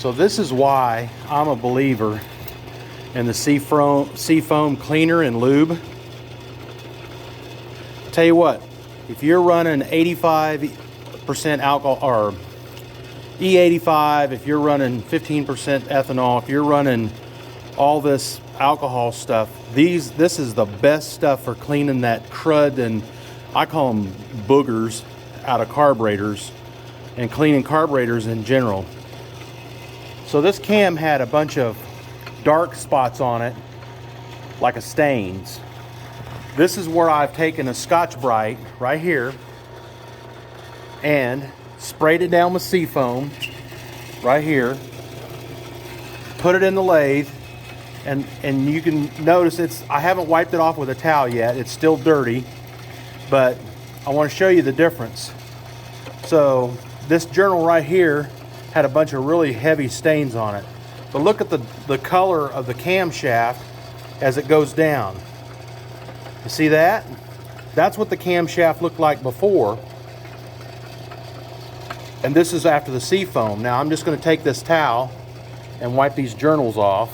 So this is why I'm a believer in the seafoam cleaner and lube. Tell you what, if you're running 85% alcohol or E85, if you're running 15% ethanol, if you're running all this alcohol stuff, this is the best stuff for cleaning that crud, and I call them boogers, out of carburetors and cleaning carburetors in general. So this cam had a bunch of dark spots on it, like a stains. This is where I've taken a Scotch Brite right here and sprayed it down with seafoam right here, put it in the lathe, and you can notice I haven't wiped it off with a towel yet. It's still dirty, but I want to show you the difference. So this journal right here had a bunch of really heavy stains on it, but look at the color of the camshaft as it goes down. You see that? That's what the camshaft looked like before. And this is after the seafoam. Now I'm just going to take this towel and wipe these journals off.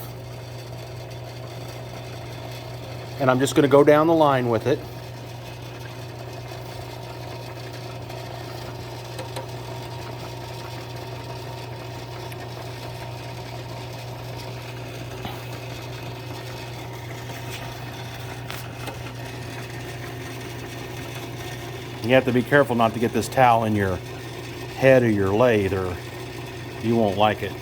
And I'm just going to go down the line with it. You have to be careful not to get this towel in your head of your lathe, or you won't like it.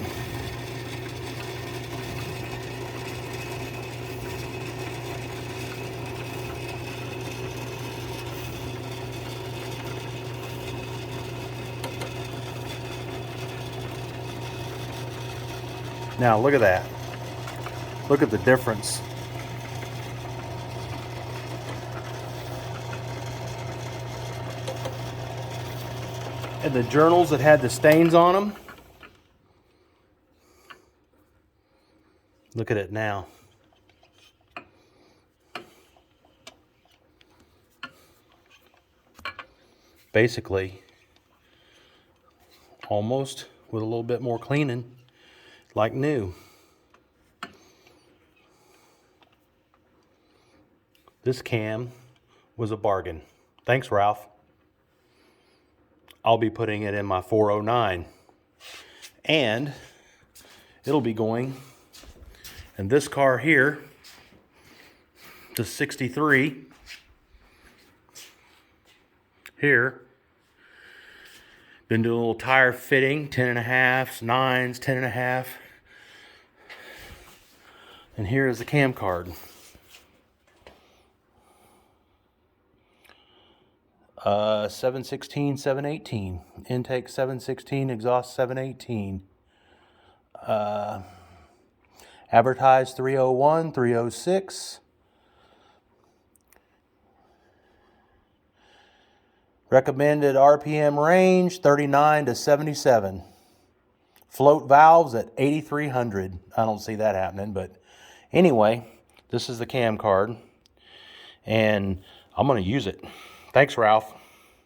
Now look at that. Look at the difference. And the journals that had the stains on them, look at it now. Basically, almost with a little bit more cleaning, like new. This cam was a bargain. Thanks, Ralph. I'll be putting it in my 409, and it'll be going in this car here, the 63 here. Been doing a little tire fitting, 10.5s, 9s, 10.5. And here is the cam card. 716, 718. Intake 716, exhaust 718. Advertised 301, 306. Recommended RPM range 39 to 77. Float valves at 8,300. I don't see that happening, but anyway, this is the cam card, and I'm going to use it. Thanks, Ralph.